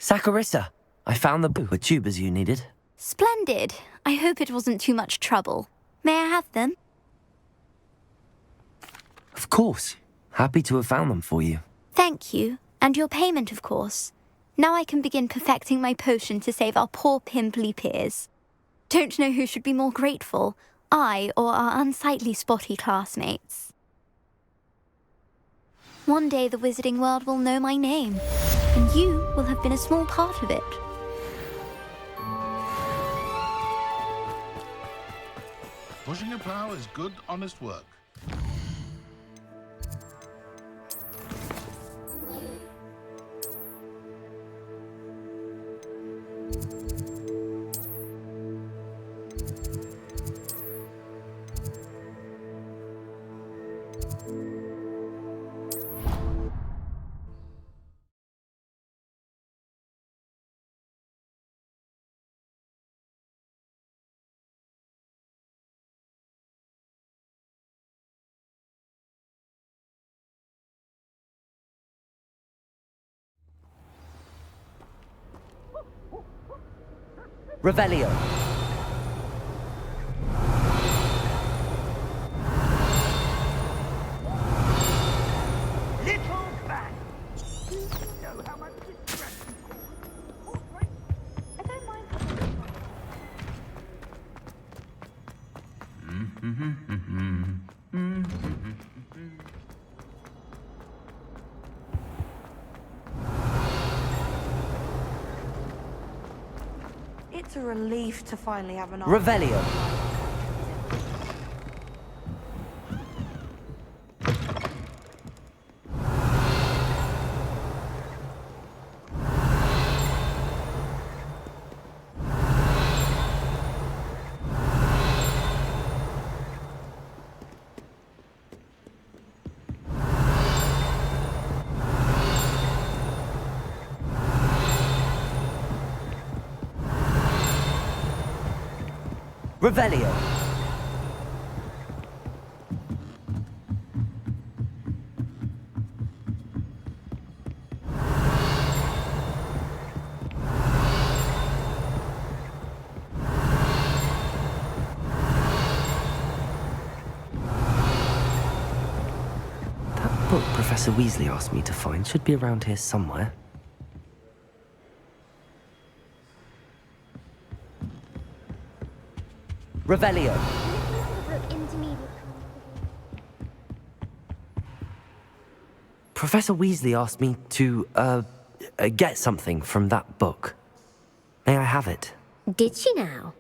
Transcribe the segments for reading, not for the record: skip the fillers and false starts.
Saccharissa, I found the book with tubers you needed. Splendid. I hope it wasn't too much trouble. May I have them? Of course. Happy to have found them for you. Thank you. And your payment, of course. Now I can begin perfecting my potion to save our poor pimply peers. Don't know who should be more grateful, I or our unsightly spotty classmates. One day the wizarding world will know my name, and you will have been a small part of it. Pushing a plow is good, honest work. Revelio. Little bat. Do you know how much distress you cause? All right. I don't mind. It's a relief to finally have an Revelio. Revelio. That book Professor Weasley asked me to find should be around here somewhere. Revelio. Professor Weasley asked me to, get something from that book. May I have it? Did she now?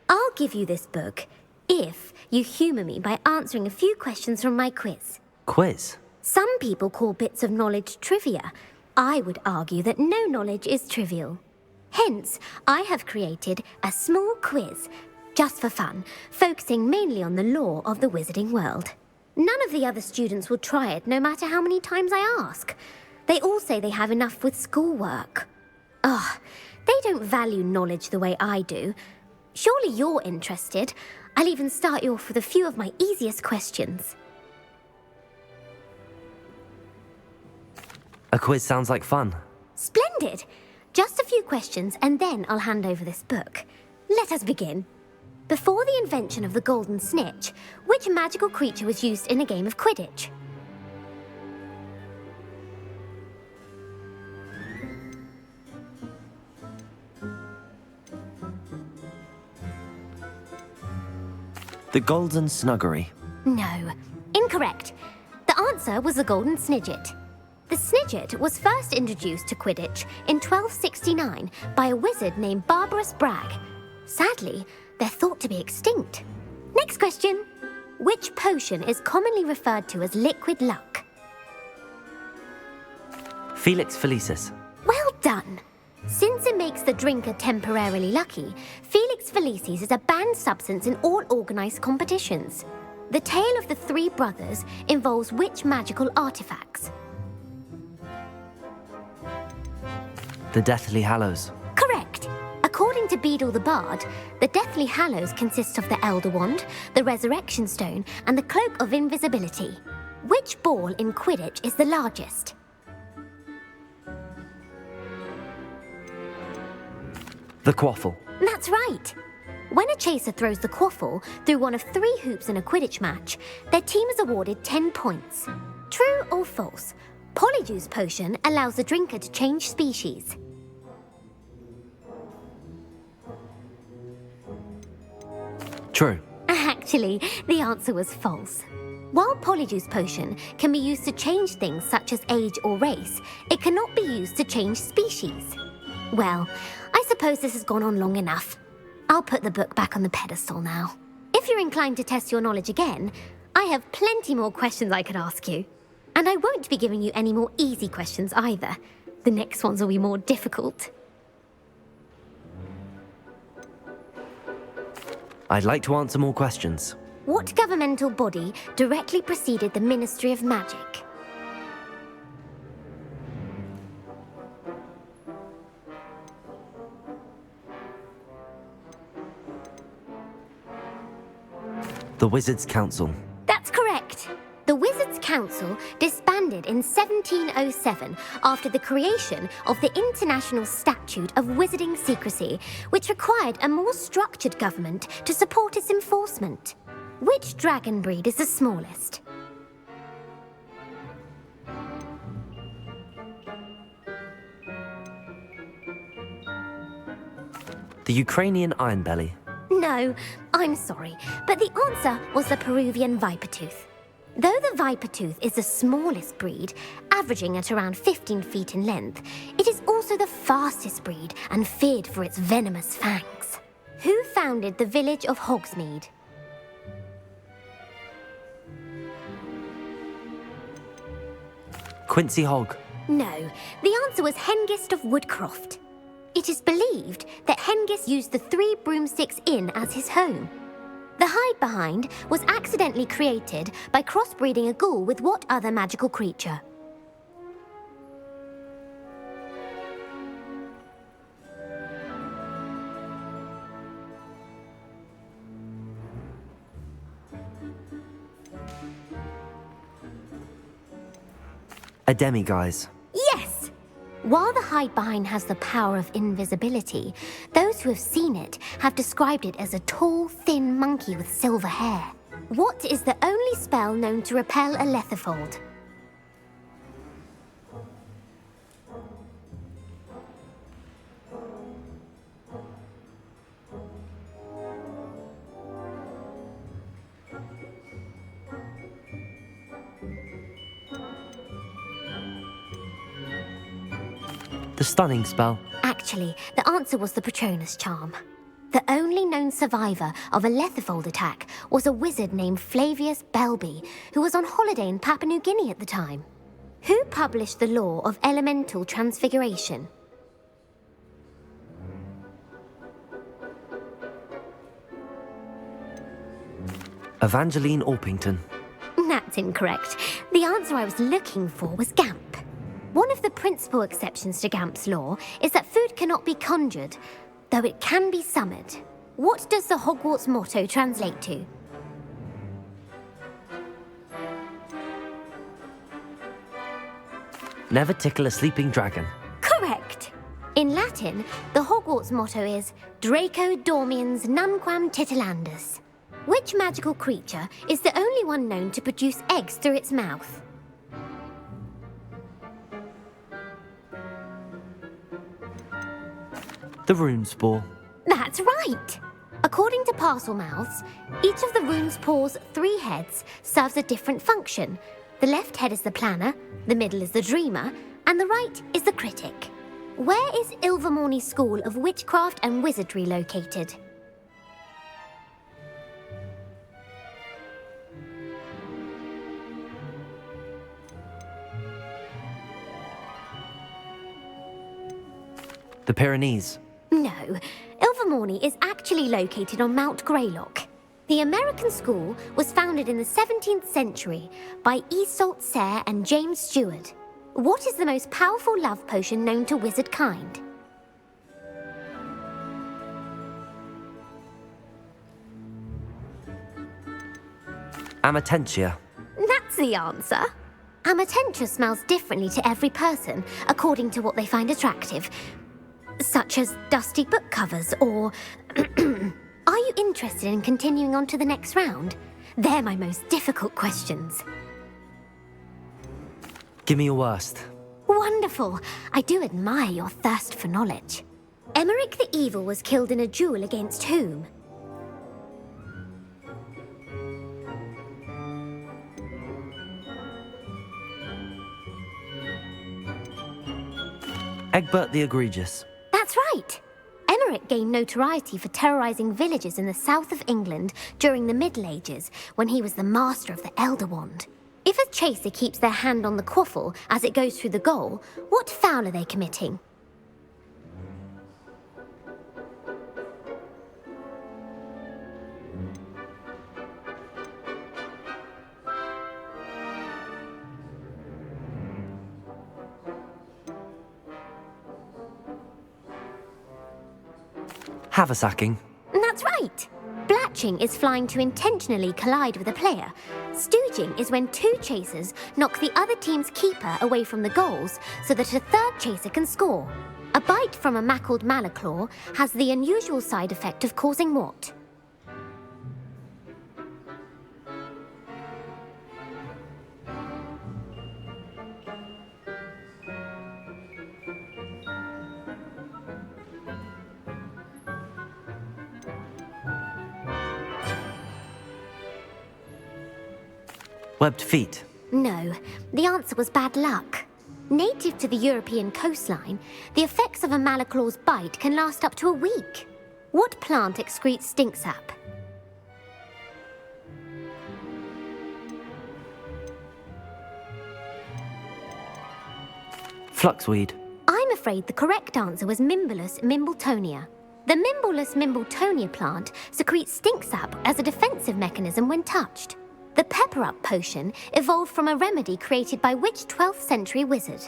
I'll give you this book if you humour me by answering a few questions from my quiz. Quiz? Some people call bits of knowledge trivia. I would argue that no knowledge is trivial. Hence, I have created a small quiz just for fun, focusing mainly on the lore of the wizarding world. None of the other students will try it, no matter how many times I ask. They all say they have enough with schoolwork. Ugh, they don't value knowledge the way I do. Surely you're interested. I'll even start you off with a few of my easiest questions. A quiz sounds like fun. Splendid! Just a few questions, and then I'll hand over this book. Let us begin. Before the invention of the golden snitch, which magical creature was used in a game of Quidditch? The Golden Snuggery. No, incorrect. The answer was the golden snidget. The snidget was first introduced to Quidditch in 1269 by a wizard named Barbarous Bragg. Sadly, they're thought to be extinct. Next question. Which potion is commonly referred to as liquid luck? Felix Felicis. Well done. Since it makes the drinker temporarily lucky, Felix Felicis is a banned substance in all organised competitions. The tale of the three brothers involves which magical artifacts? The Deathly Hallows. Correct. According to Beadle the Bard, the Deathly Hallows consists of the Elder Wand, the Resurrection Stone, and the Cloak of Invisibility. Which ball in Quidditch is the largest? The quaffle. That's right. When a chaser throws the quaffle through one of 3 hoops in a Quidditch match, their team is awarded 10 points. True or false? Polyjuice potion allows the drinker to change species. True. Actually, the answer was false. While Polyjuice potion can be used to change things such as age or race, it cannot be used to change species. Well, I suppose this has gone on long enough. I'll put the book back on the pedestal now. If you're inclined to test your knowledge again, I have plenty more questions I could ask you. And I won't be giving you any more easy questions either. The next ones will be more difficult. I'd like to answer more questions. What governmental body directly preceded the Ministry of Magic? The Wizards' Council. That's correct. The Wizards' Council disbanded in 1707 after the creation of the International Statute of Wizarding Secrecy, which required a more structured government to support its enforcement. Which dragon breed is the smallest? The Ukrainian Ironbelly. No, I'm sorry, but the answer was the Peruvian Vipertooth. Though the Vipertooth is the smallest breed, averaging at around 15 feet in length, it is also the fastest breed and feared for its venomous fangs. Who founded the village of Hogsmeade? Quincy Hogg. No, the answer was Hengist of Woodcroft. It is believed that Hengist used the 3 Broomsticks Inn as his home. The hide-behind was accidentally created by crossbreeding a ghoul with what other magical creature? A demiguise. Yes! While the hide-behind has the power of invisibility, those who have seen it have described it as a tall, thin monkey with silver hair. What is the only spell known to repel a letherfold? The stunning spell. Actually, the answer was the Patronus charm. The only known survivor of a letherfold attack was a wizard named Flavius Belby, who was on holiday in Papua New Guinea at the time. Who published the law of elemental transfiguration? Evangeline Orpington. That's incorrect. The answer I was looking for was Gamp. One of the principal exceptions to Gamp's law is that food cannot be conjured, though it can be summoned. What does the Hogwarts motto translate to? Never tickle a sleeping dragon. Correct. In Latin, the Hogwarts motto is Draco Dormiens Nunquam Titilandus. Which magical creature is the only one known to produce eggs through its mouth? The Runespore. That's right! According to Parselmouths, each of the Runespore's 3 heads serves a different function. The left head is the planner, the middle is the dreamer, and the right is the critic. Where is Ilvermorny School of Witchcraft and Wizardry located? The Pyrenees. No, Ilvermorny is actually located on Mount Greylock. The American school was founded in the 17th century by Iseult Sayre and James Stewart. What is the most powerful love potion known to wizard kind? Amatentia. That's the answer. Amatentia smells differently to every person, according to what they find attractive. Such as dusty book covers or... Are you interested in continuing on to the next round? They're my most difficult questions. Give me your worst. Wonderful. I do admire your thirst for knowledge. Emmerich the Evil was killed in a duel against whom? Egbert the Egregious. That's right. Emmerich gained notoriety for terrorizing villages in the south of England during the Middle Ages, when he was the master of the Elder Wand. If a chaser keeps their hand on the quaffle as it goes through the goal, what foul are they committing? Haversacking. That's right. Blatching is flying to intentionally collide with a player. Stooging is when two chasers knock the other team's keeper away from the goals so that a third chaser can score. A bite from a mackled malaclaw has the unusual side effect of causing what? Webbed feet. No, the answer was bad luck. Native to the European coastline, the effects of a malaclaw's bite can last up to a week. What plant excretes stink sap? Fluxweed. I'm afraid the correct answer was Mimbulus mimbletonia. The Mimbulus mimbletonia plant secretes stink sap as a defensive mechanism when touched. The pepper-up potion evolved from a remedy created by which 12th century wizard?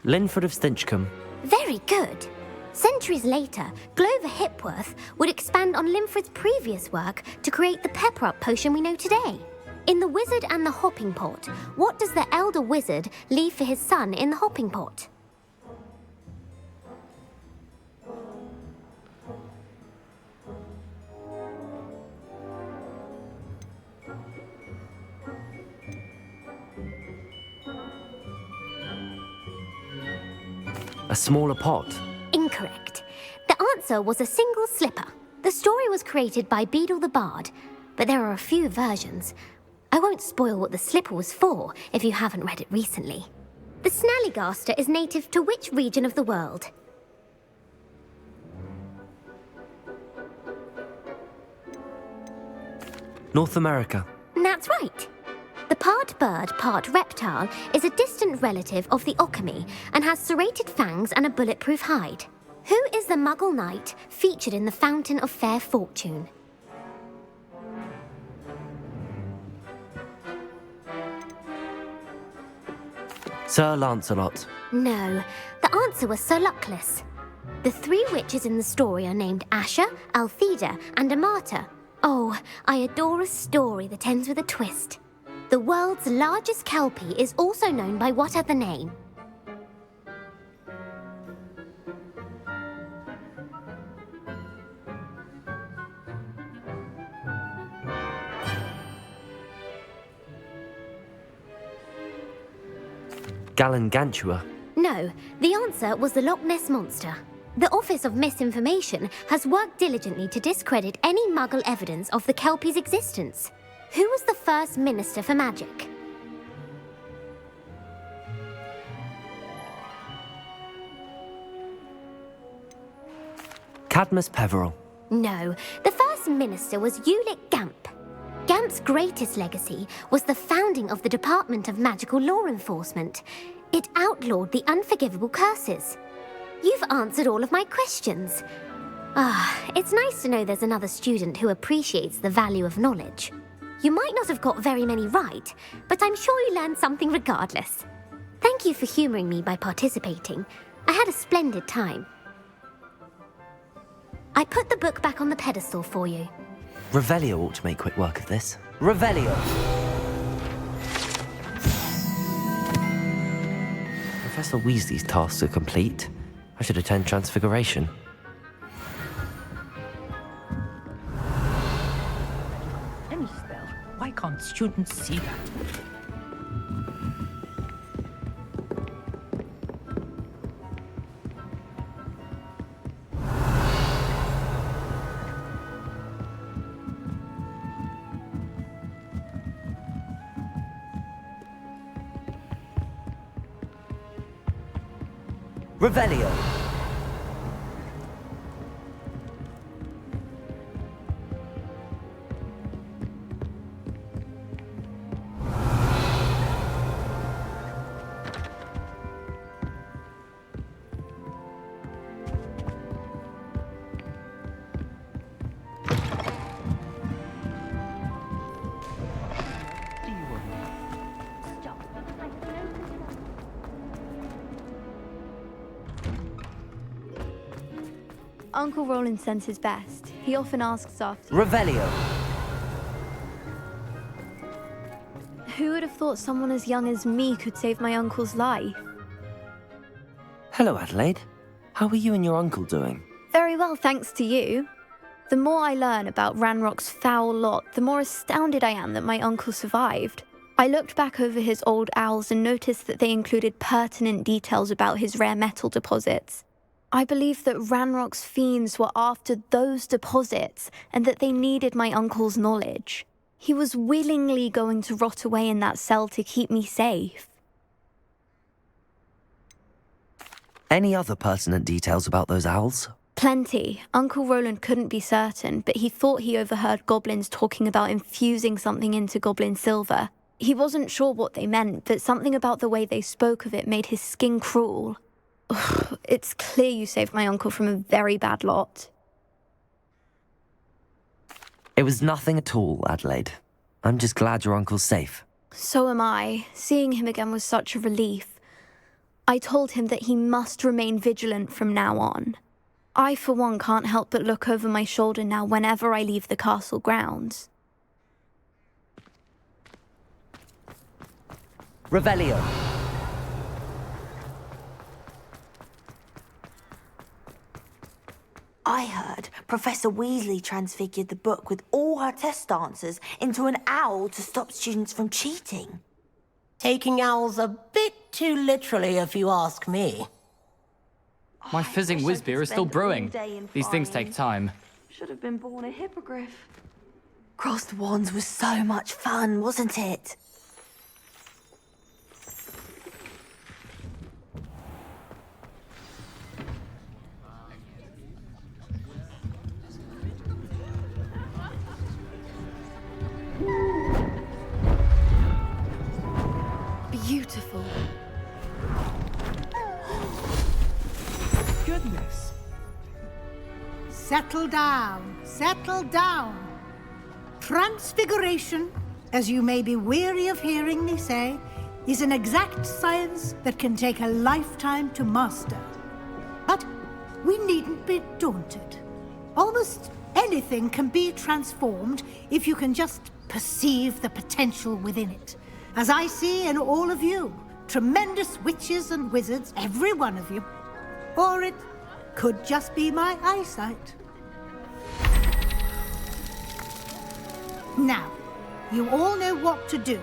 Linford of Stinchcombe. Very good. Centuries later, Glover Hipworth would expand on Linford's previous work to create the pepper-up potion we know today. In The Wizard and the Hopping Pot, what does the elder wizard leave for his son in the hopping pot? A smaller pot. Incorrect. The answer was a single slipper. The story was created by Beadle the Bard, but there are a few versions. I won't spoil what the slipper was for if you haven't read it recently. The Snallygaster is native to which region of the world? North America. That's right. The part bird, part reptile is a distant relative of the Occamy and has serrated fangs and a bulletproof hide. Who is the Muggle knight featured in the Fountain of Fair Fortune? Sir Lancelot. No, the answer was Sir Luckless. The three witches in the story are named Asher, Altheda, and Amata. Oh, I adore a story that ends with a twist. The world's largest kelpie is also known by what other name? Gallangantua. No, the answer was the Loch Ness Monster. The Office of Misinformation has worked diligently to discredit any Muggle evidence of the Kelpie's existence. Who was the first Minister for Magic? Cadmus Peveril. No, the first Minister was Ulick Gamp. Gamp's greatest legacy was the founding of the Department of Magical Law Enforcement. It outlawed the unforgivable curses. You've answered all of my questions. It's nice to know there's another student who appreciates the value of knowledge. You might not have got very many right, but I'm sure you learned something regardless. Thank you for humouring me by participating. I had a splendid time. I put the book back on the pedestal for you. Revelio ought to make quick work of this. Revelio! Professor Weasley's tasks are complete. I should attend Transfiguration. Any spell. Why can't students see that? Revelio! Uncle Roland sends his best. He often asks after you. Revelio! Who would have thought someone as young as me could save my uncle's life? Hello, Adelaide. How are you and your uncle doing? Very well, thanks to you. The more I learn about Ranrock's foul lot, the more astounded I am that my uncle survived. I looked back over his old owls and noticed that they included pertinent details about his rare metal deposits. I believe that Ranrock's fiends were after those deposits and that they needed my uncle's knowledge. He was willingly going to rot away in that cell to keep me safe. Any other pertinent details about those owls? Plenty. Uncle Roland couldn't be certain, but he thought he overheard goblins talking about infusing something into goblin silver. He wasn't sure what they meant, but something about the way they spoke of it made his skin crawl. Ugh, it's clear you saved my uncle from a very bad lot. It was nothing at all, Adelaide. I'm just glad your uncle's safe. So am I. Seeing him again was such a relief. I told him that he must remain vigilant from now on. I, for one, can't help but look over my shoulder now whenever I leave the castle grounds. Revelio! I heard Professor Weasley transfigured the book with all her test answers into an owl to stop students from cheating. Taking owls a bit too literally, if you ask me. My fizzing whiz beer is still brewing. These things take time. Should have been born a hippogriff. Crossed wands was so much fun, wasn't it? Beautiful. Goodness. Settle down, settle down. Transfiguration, as you may be weary of hearing me say, is an exact science that can take a lifetime to master. But we needn't be daunted. Almost anything can be transformed if you can just perceive the potential within it. As I see in all of you, tremendous witches and wizards, every one of you. Or it could just be my eyesight. Now, you all know what to do.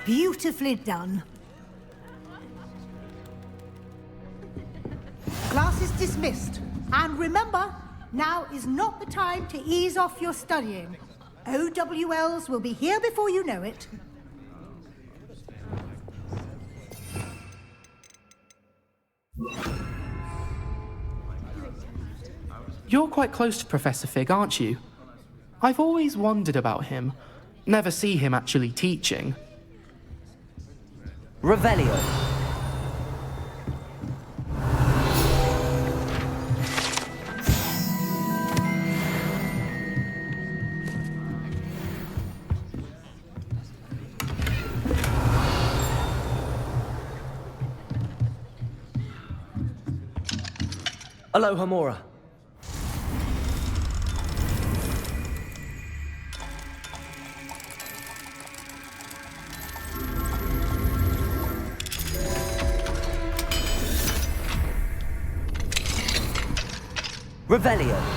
Beautifully done. Class is dismissed. And remember, now is not the time to ease off your studying. OWLs will be here before you know it. You're quite close to Professor Fig, aren't you? I've always wondered about him. Never see him actually teaching. Revelio. Aloha Mora. Revelio.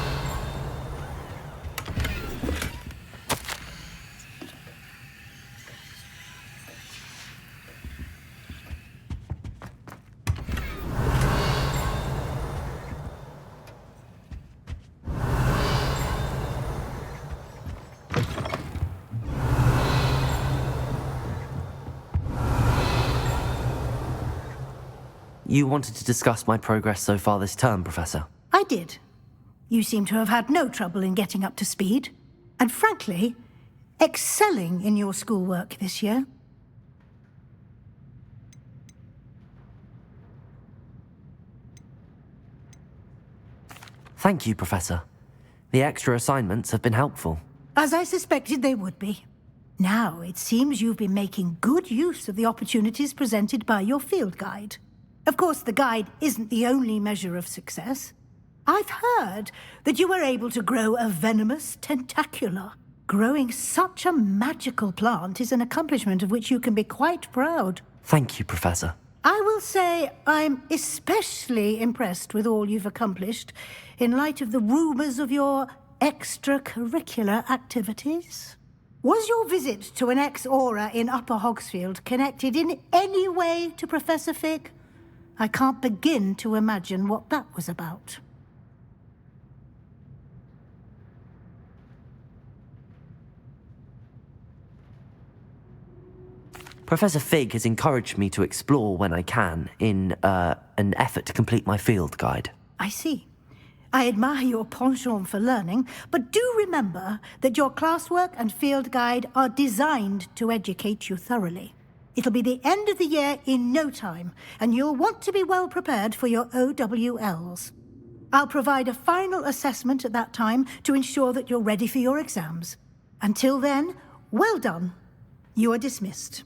You wanted to discuss my progress so far this term, Professor? I did. You seem to have had no trouble in getting up to speed, and frankly, excelling in your schoolwork this year. Thank you, Professor. The extra assignments have been helpful. As I suspected they would be. Now, it seems you've been making good use of the opportunities presented by your field guide. Of course, the guide isn't the only measure of success. I've heard that you were able to grow a venomous tentacula. Growing such a magical plant is an accomplishment of which you can be quite proud. Thank you, Professor. I will say I'm especially impressed with all you've accomplished in light of the rumors of your extracurricular activities. Was your visit to an ex-aura in Upper Hogsfield connected in any way to Professor Fig? I can't begin to imagine what that was about. Professor Fig has encouraged me to explore when I can in an effort to complete my field guide. I see. I admire your penchant for learning, but do remember that your classwork and field guide are designed to educate you thoroughly. It'll be the end of the year in no time, and you'll want to be well prepared for your OWLs. I'll provide a final assessment at that time to ensure that you're ready for your exams. Until then, well done. You are dismissed.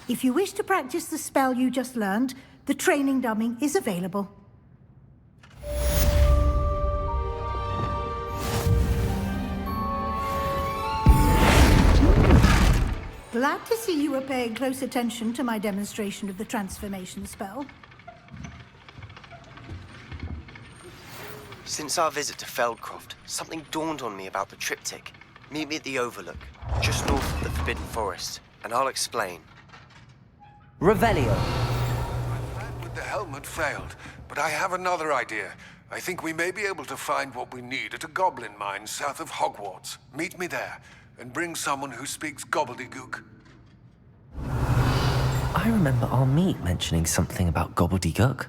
If you wish to practice the spell you just learned, the training dummy is available. Glad to see you were paying close attention to my demonstration of the transformation spell. Since our visit to Feldcroft, something dawned on me about the triptych. Meet me at the Overlook, just north of the Forbidden Forest, and I'll explain. Revelio. My plan with the helmet failed, but I have another idea. I think we may be able to find what we need at a goblin mine south of Hogwarts. Meet me there, and bring someone who speaks gobbledygook. I remember our meet mentioning something about gobbledygook.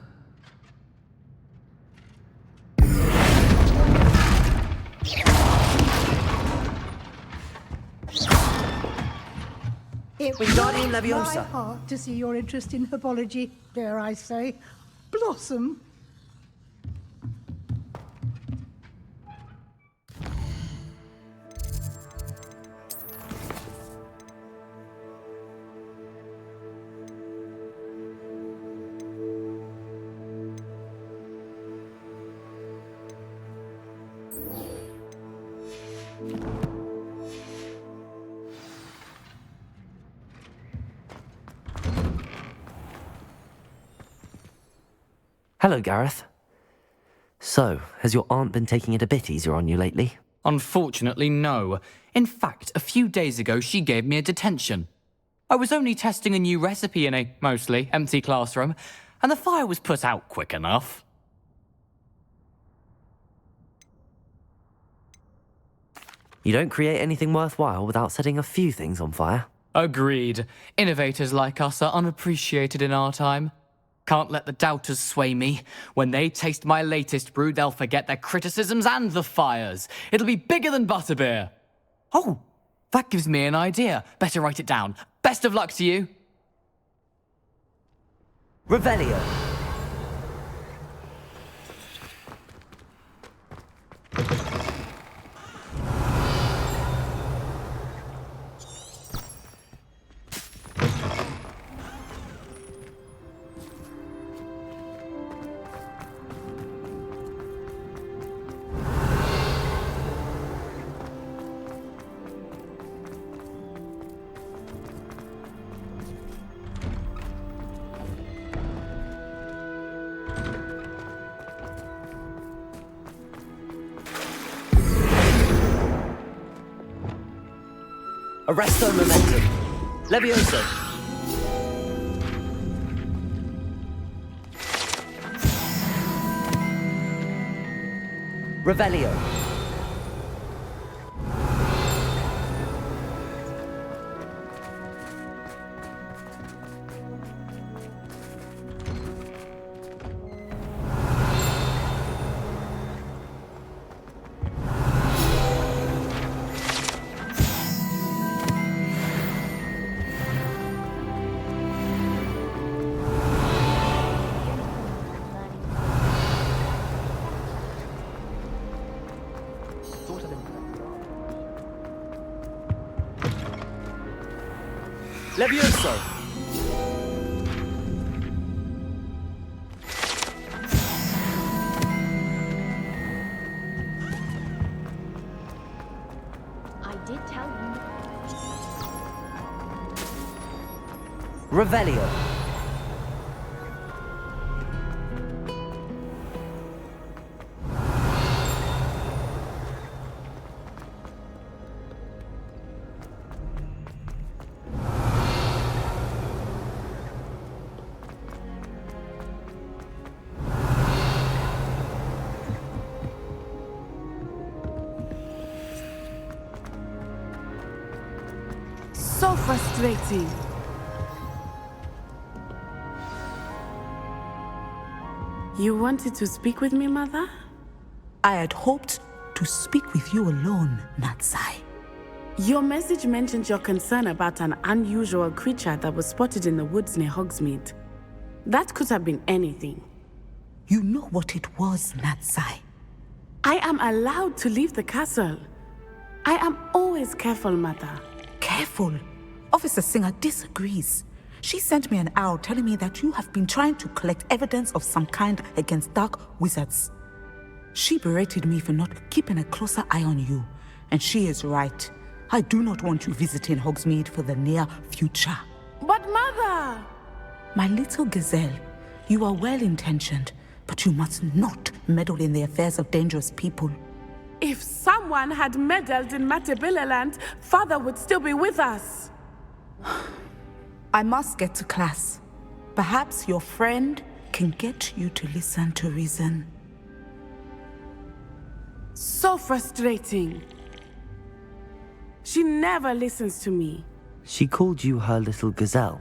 It Wingardium warmed Leviosa. my heart to see your interest in herbology, dare I say, blossom. Hello, Gareth. So, has your aunt been taking it a bit easier on you lately? Unfortunately, no. In fact, a few days ago, she gave me a detention. I was only testing a new recipe in a mostly empty classroom, and the fire was put out quick enough. You don't create anything worthwhile without setting a few things on fire. Agreed. Innovators like us are unappreciated in our time. Can't let the doubters sway me. When they taste my latest brew, they'll forget their criticisms and the fires. It'll be bigger than butterbeer. Oh, that gives me an idea. Better write it down. Best of luck to you. Revelio. Arresto momentum. Levioso. Revelio. Levioso. I did tell you. Revelio. So frustrating. You wanted to speak with me, Mother? I had hoped to speak with you alone, Natsai. Your message mentioned your concern about an unusual creature that was spotted in the woods near Hogsmeade. That could have been anything. You know what it was, Natsai. I am allowed to leave the castle. I am always careful, Mother. Careful. Officer Singer disagrees. She sent me an owl telling me that you have been trying to collect evidence of some kind against dark wizards. She berated me for not keeping a closer eye on you, and she is right. I do not want you visiting Hogsmeade for the near future. But Mother! My little gazelle, you are well-intentioned, but you must not meddle in the affairs of dangerous people. If someone had meddled in Matabeleland, Father would still be with us. I must get to class. Perhaps your friend can get you to listen to reason. So frustrating. She never listens to me. She called you her little gazelle.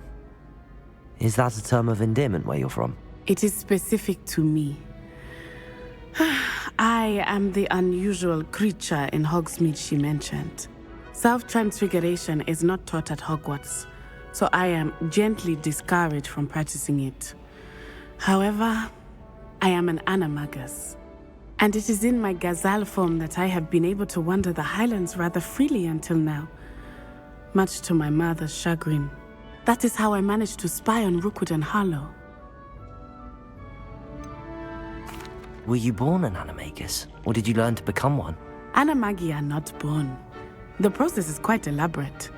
Is that a term of endearment where you're from? It is specific to me. I am the unusual creature in Hogsmeade she mentioned. Self-transfiguration is not taught at Hogwarts, so I am gently discouraged from practicing it. However, I am an animagus, and it is in my gazelle form that I have been able to wander the Highlands rather freely until now, much to my mother's chagrin. That is how I managed to spy on Rookwood and Harlow. Were you born an animagus, or did you learn to become one? Animagi are not born. The process is quite elaborate.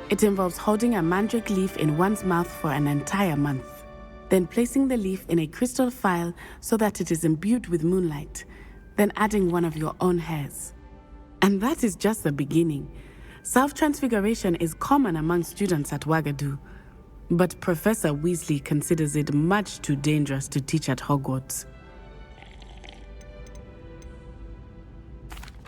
It involves holding a mandrake leaf in one's mouth for an entire month, then placing the leaf in a crystal phial so that it is imbued with moonlight, then adding one of your own hairs. And that is just the beginning. Self-transfiguration is common among students at Wagadu, but Professor Weasley considers it much too dangerous to teach at Hogwarts.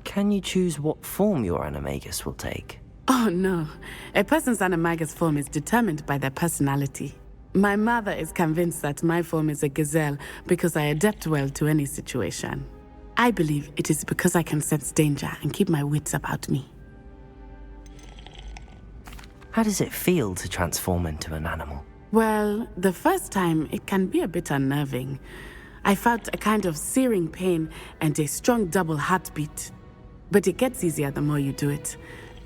Can you choose what form your animagus will take? Oh no, a person's animagus form is determined by their personality. My mother is convinced that my form is a gazelle because I adapt well to any situation. I believe it is because I can sense danger and keep my wits about me. How does it feel to transform into an animal? Well, the first time it can be a bit unnerving. I felt a kind of searing pain and a strong double heartbeat. But it gets easier the more you do it.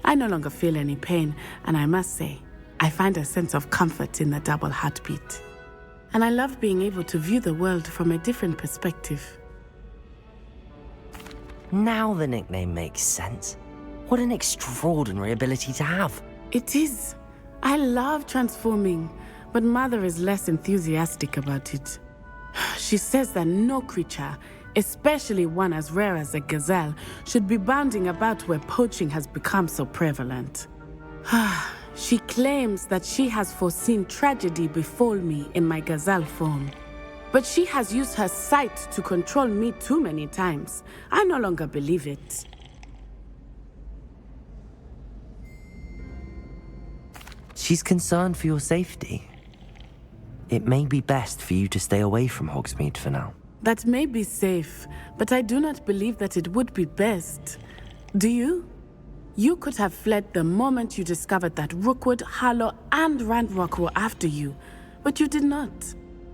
I no longer feel any pain, and I must say, I find a sense of comfort in the double heartbeat. And I love being able to view the world from a different perspective. Now the nickname makes sense. What an extraordinary ability to have. It is. I love transforming, but Mother is less enthusiastic about it. She says that no creature, especially one as rare as a gazelle, should be bounding about where poaching has become so prevalent. She claims that she has foreseen tragedy befall me in my gazelle form. But she has used her sight to control me too many times. I no longer believe it. She's concerned for your safety. It may be best for you to stay away from Hogsmeade for now. That may be safe, but I do not believe that it would be best. Do you? You could have fled the moment you discovered that Rookwood, Harlow, and Ranrock were after you, but you did not.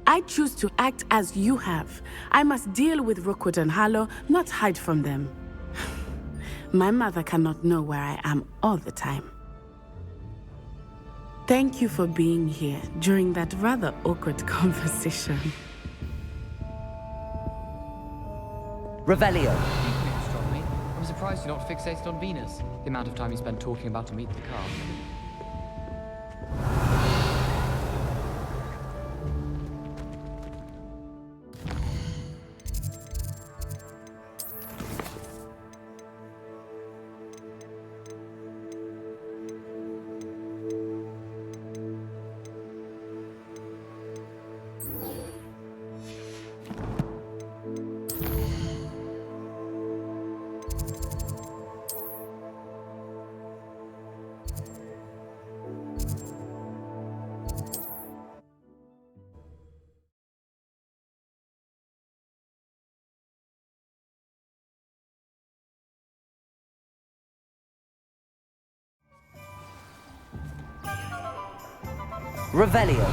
I choose to act as you have. I must deal with Rookwood and Harlow, not hide from them. My mother cannot know where I am all the time. Thank you for being here during that rather awkward conversation. Revelio. I'm surprised you're not fixated on Venus. The amount of time you spent talking about to meet the car. Revelio.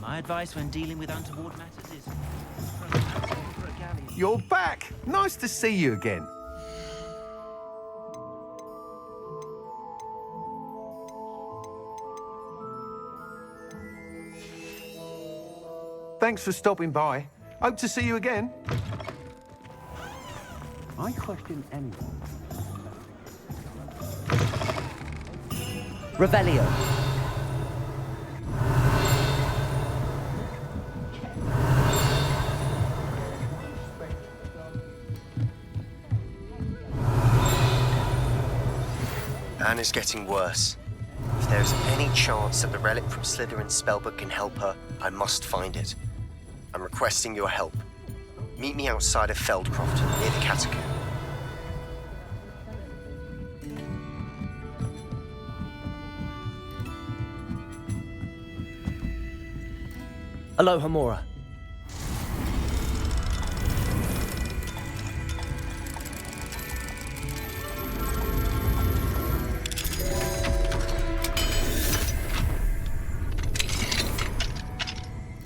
My advice when dealing with untoward matters is... You're back! Nice to see you again. Thanks for stopping by. Hope to see you again. I question anyone. Revelio. Anne is getting worse. If there is any chance that the relic from Slytherin's spellbook can help her, I must find it. I'm requesting your help. Meet me outside of Feldcroft, near the catacomb. Aloha Mora.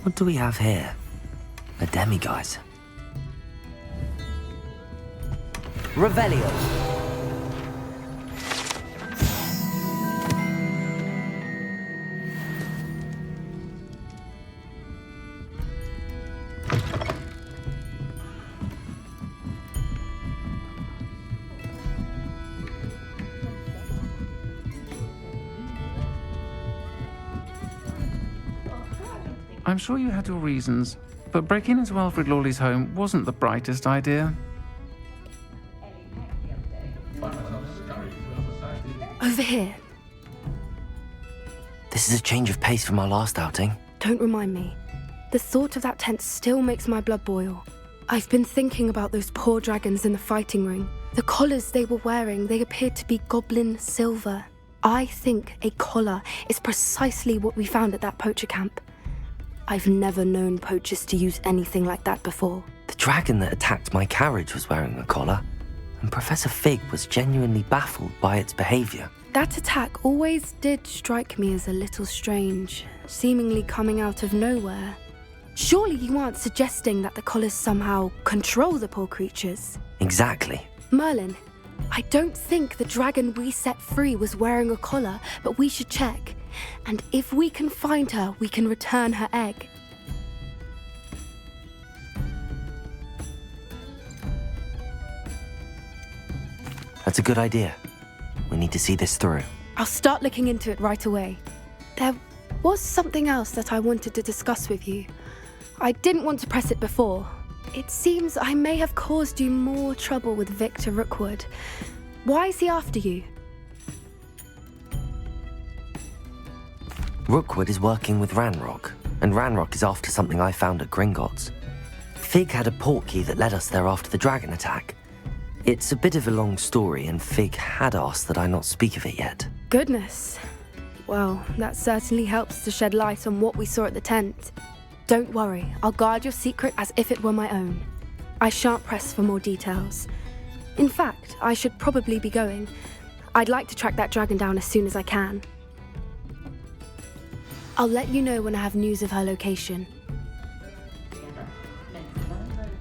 What do we have here? A demiguise. Revelio. I'm sure you had your reasons, but breaking into Alfred Lawley's home wasn't the brightest idea. Over here. This This is a change of pace from our last outing. Don't remind me. The thought of that tent still makes my blood boil. I've been thinking about those poor dragons in the fighting ring. The collars they were wearing, they appeared to be goblin silver. I think a collar is precisely what we found at that poacher camp. I've never known poachers to use anything like that before. The dragon that attacked my carriage was wearing a collar, and Professor Fig was genuinely baffled by its behavior. That attack always did strike me as a little strange, seemingly coming out of nowhere. Surely you aren't suggesting that the collars somehow control the poor creatures? Exactly. Merlin, I don't think the dragon we set free was wearing a collar, but we should check. And if we can find her, we can return her egg. That's a good idea. We need to see this through. I'll start looking into it right away. There was something else that I wanted to discuss with you. I didn't want to press it before. It seems I may have caused you more trouble with Victor Rookwood. Why is he after you? Rookwood is working with Ranrock, and Ranrock is after something I found at Gringotts. Fig had a portkey that led us there after the dragon attack. It's a bit of a long story, and Fig had asked that I not speak of it yet. Goodness. Well, that certainly helps to shed light on what we saw at the tent. Don't worry, I'll guard your secret as if it were my own. I shan't press for more details. In fact, I should probably be going. I'd like to track that dragon down as soon as I can. I'll let you know when I have news of her location.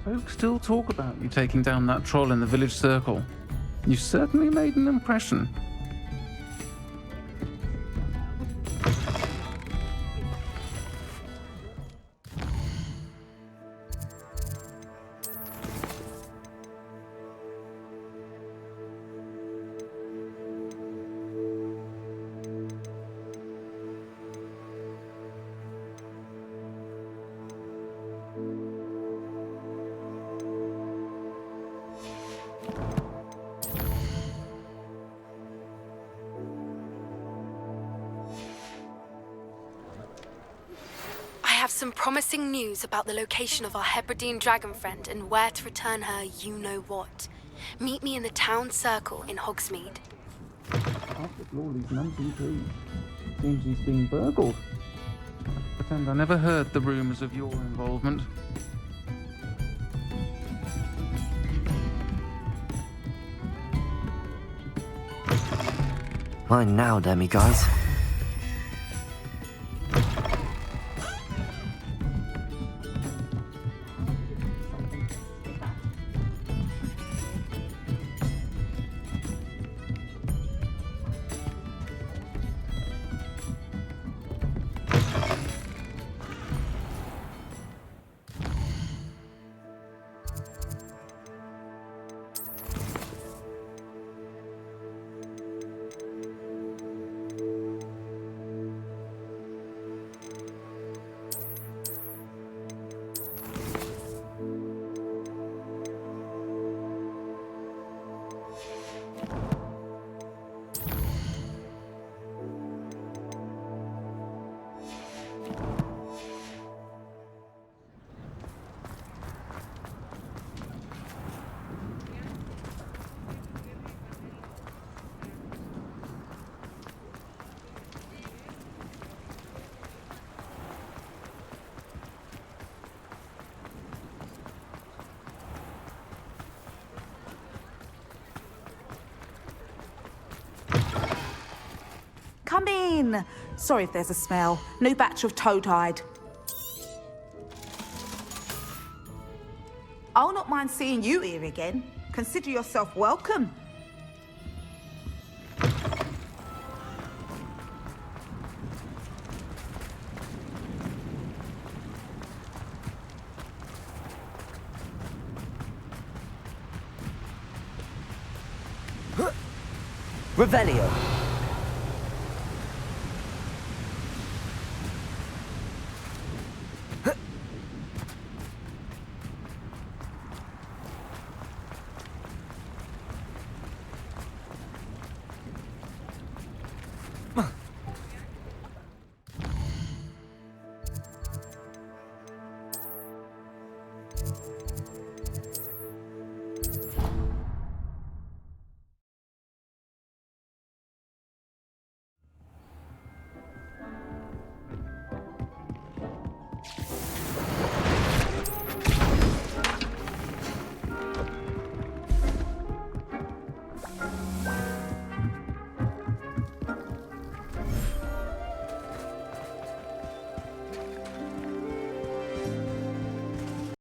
Folks still talk about you taking down that troll in the village circle. You certainly made an impression. I have some promising news about the location of our Hebridean dragon friend and where to return her you-know-what. Meet me in the town circle in Hogsmeade. After Lawley's mountain tree. Seems he's been burgled. Pretend I never heard the rumours of your involvement. Mine now, demiguise. Come in. Sorry if there's a smell. New batch of toad-hide. I'll not mind seeing you here again. Consider yourself welcome. Revelio.